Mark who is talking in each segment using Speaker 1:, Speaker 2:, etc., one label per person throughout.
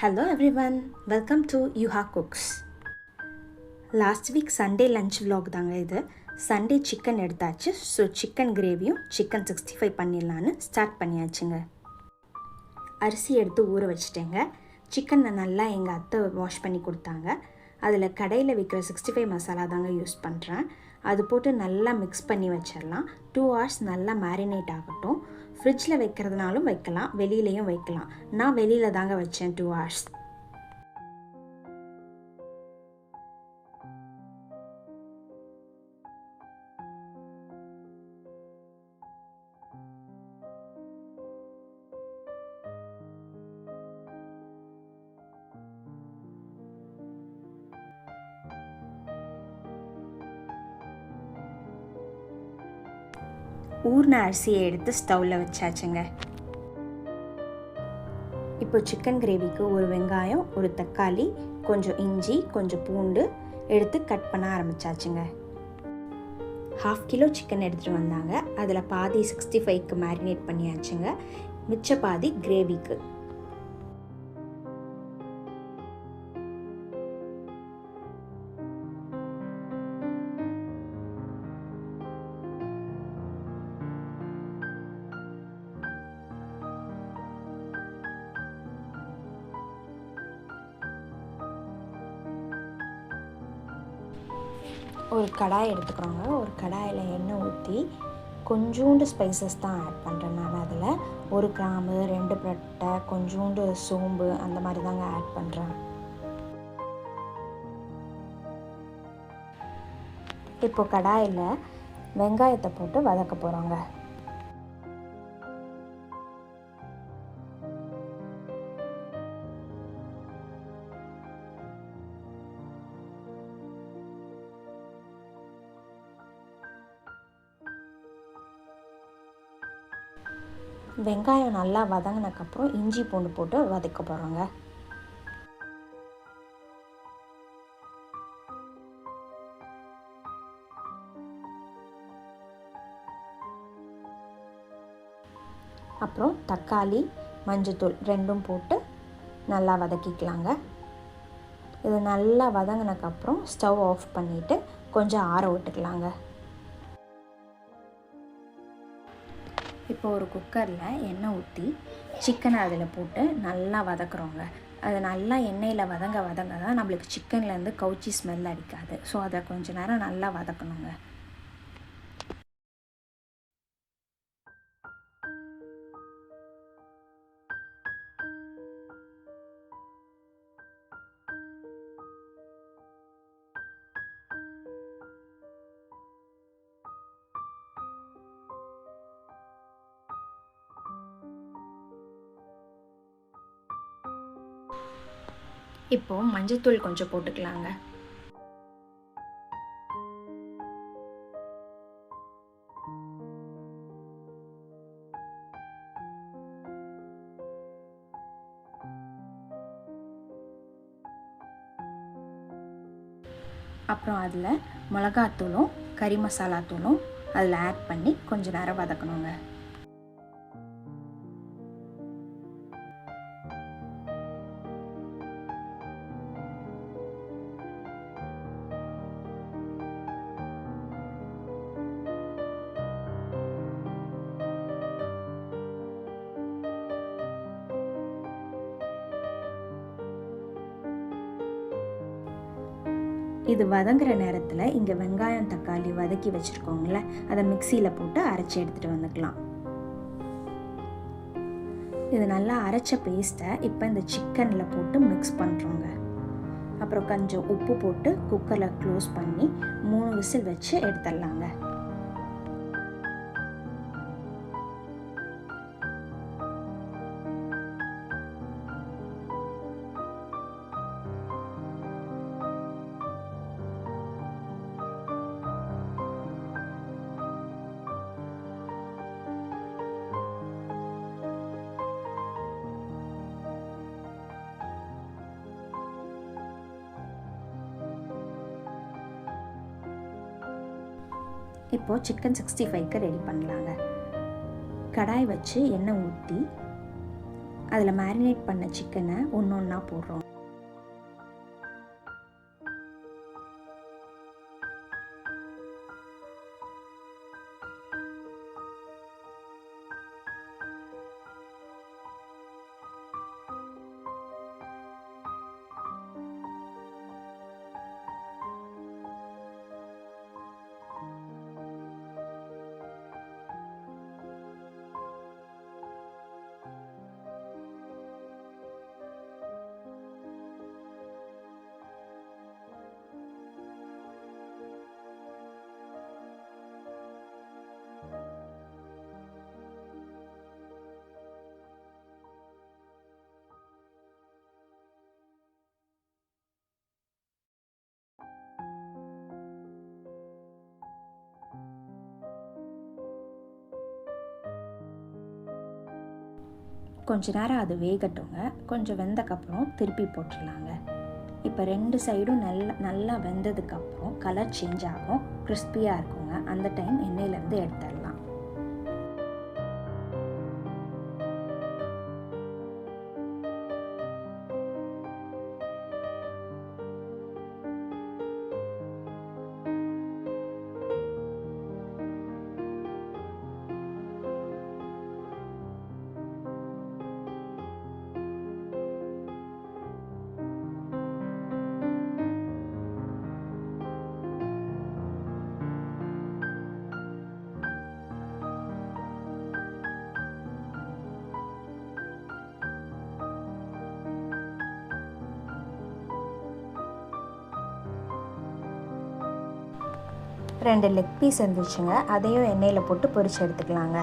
Speaker 1: Hello everyone, welcome to Yuha Cooks. Last week Sunday lunch vlog தாங்க இது. Sunday chicken எடுத்தாச்சு. So chicken கிரேவியும் chicken 65 பண்ணிடலான்னு start பண்ணியாச்சுங்க. அரிசி எடுத்து ஊற வச்சுட்டேங்க. சிக்கனை நல்லா எங்கள் அத்தை வாஷ் பண்ணி கொடுத்தாங்க. அதில் கடையில் விற்கிற 65 மசாலா தாங்க யூஸ் பண்ணுறேன். அது போட்டு நல்லா மிக்ஸ் பண்ணி வச்சிடலாம். 2 hours நல்லா மேரினேட் ஆகட்டும். ஃப்ரிட்ஜில் வைக்கிறதுனாலும் வைக்கலாம், வெளியிலையும் வைக்கலாம். நான் வெளியில் தாங்க வச்சேன் 2 hours. ஊர்ன அரிசியை எடுத்து ஸ்டவ்வில் வச்சாச்சுங்க. இப்போ சிக்கன் கிரேவிக்கு ஒரு வெங்காயம், ஒரு தக்காளி, கொஞ்சம் இஞ்சி, கொஞ்சம் பூண்டு எடுத்து கட் பண்ண ஆரம்பிச்சாச்சுங்க. 1/2 கிலோ சிக்கன் எடுத்துகிட்டு வந்தாங்க. அதில் பாதி 65க்கு மேரினேட் பண்ணியாச்சுங்க. மிச்ச பாதி கிரேவிக்கு. ஒரு கடாய் எடுத்துக்கிறோங்க. ஒரு கடாயில் எண்ணெய் ஊற்றி கொஞ்சோண்டு ஸ்பைசஸ் தான் ஆட் பண்ணுறேன் நான். அதில் 1 கிராம்பு, 2 பட்டை, கொஞ்சோண்டு சோம்பு அந்த மாதிரி தாங்க ஆட் பண்ணுறேன். இப்போ கடாயில் வெங்காயத்தை போட்டு வதக்க போகிறோங்க. வெங்காயம் நல்லா வதங்கினதுக்கப்புறம் இஞ்சி பூண்டு போட்டு வதக்க போகிறோங்க. அப்புறம் தக்காளி, மஞ்சத்தூள் ரெண்டும் போட்டு நல்லா வதக்கிக்கலாங்க. இது நல்லா வதங்கினதுக்கப்புறம் ஸ்டவ் ஆஃப் பண்ணிவிட்டு கொஞ்சம் ஆற விட்டுக்கலாங்க. இப்போ ஒரு குக்கரில் எண்ணெய் ஊற்றி சிக்கனை அதில் போட்டு நல்லா வதக்குறோங்க. அது நல்லா எண்ணெயில் வதங்க தான் நம்மளுக்கு சிக்கன்லேருந்து கவுச்சி ஸ்மெல் அடிக்காது. ஸோ அதை கொஞ்சம் நேரம் நல்லா வதக்கணுங்க. இப்போது மஞ்சத்தூள் கொஞ்சம் போட்டுக்கலாங்க. அப்புறம் அதில் மிளகாத்தூளும் கறி மசாலா தூளும் அதில் ஆட் பண்ணி கொஞ்சம் நேரம் வதக்கணுங்க. இது வதங்குற நேரத்தில் இங்கே வெங்காயம், தக்காளி வதக்கி வச்சுருக்கோங்கள, அதை மிக்சியில் போட்டு அரைச்சி எடுத்துகிட்டு வந்துக்கலாம். இது நல்லா அரைச்ச பேஸ்ட்டை இப்போ இந்த சிக்கனில் போட்டு மிக்ஸ் பண்ணுறோங்க. அப்புறம் கொஞ்சம் உப்பு போட்டு குக்கரில் க்ளோஸ் பண்ணி 3 விசில் வச்சு எடுத்துடலாங்க. இப்போது சிக்கன் 65க்கு ரெடி பண்ணலாங்க. கடாய் வச்சு எண்ணெய் ஊற்றி அதில் மேரினேட் பண்ண சிக்கனை ஒன்று ஒன்றா போடுறோம். கொஞ்ச நேரம் அது வேகட்டுங்க. கொஞ்சம் வெந்தக்கப்புறம் திருப்பி போட்டுடலாங்க. இப்போ 2 சைடும் நல்லா வெந்ததுக்கப்புறம் கலர் சேஞ்ச் ஆகும், கிறிஸ்பியாக இருக்குங்க. அந்த டைம் எண்ணெயிலேருந்து எடுத்துடலாம். ரெண்டு லெக் பீஸ் இருந்துச்சுங்க, அதையும் எண்ணெயில் போட்டு பொரிச்சு எடுத்துக்கலாங்க.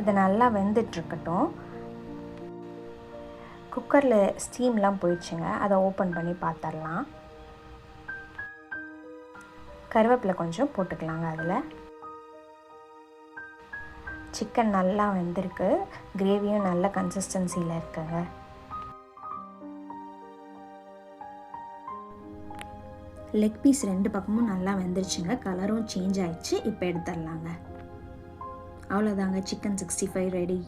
Speaker 1: இது நல்லா வெந்துட்டுருக்கட்டும். குக்கரில் ஸ்டீம்லாம் போயிடுச்சுங்க, அதை ஓப்பன் பண்ணி பார்த்துடலாம். கருவேப்பிலை கொஞ்சம் போட்டுக்கலாங்க. அதில் சிக்கன் நல்லா வெந்திருக்கு, கிரேவியும் நல்ல கன்சிஸ்டன்சியில் இருக்குங்க. லெக் பீஸ் 2 பக்கமும் நல்லா வெந்துருச்சுங்க, கலரும் சேஞ்ச் ஆயிடுச்சு. இப்போ எடுத்துடலாங்க. அவ்வளோதாங்க, சிக்கன் 65 ரெடி.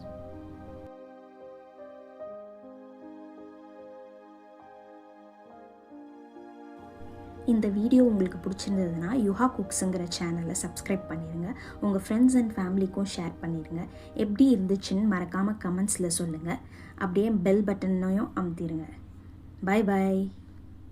Speaker 1: இந்த வீடியோ உங்களுக்கு பிடிச்சிருந்ததுன்னா யுஹா குக்ஸுங்கிற சேனலை சப்ஸ்கிரைப் பண்ணிடுங்க. உங்கள் ஃப்ரெண்ட்ஸ் அண்ட் ஃபேமிலிக்கும் ஷேர் பண்ணிடுங்க. எப்படி இருந்துச்சுன்னு மறக்காமல் கமெண்ட்ஸில் சொல்லுங்கள். அப்படியே பெல் பட்டனையும் அமுத்திடுங்க. பாய் பாய்.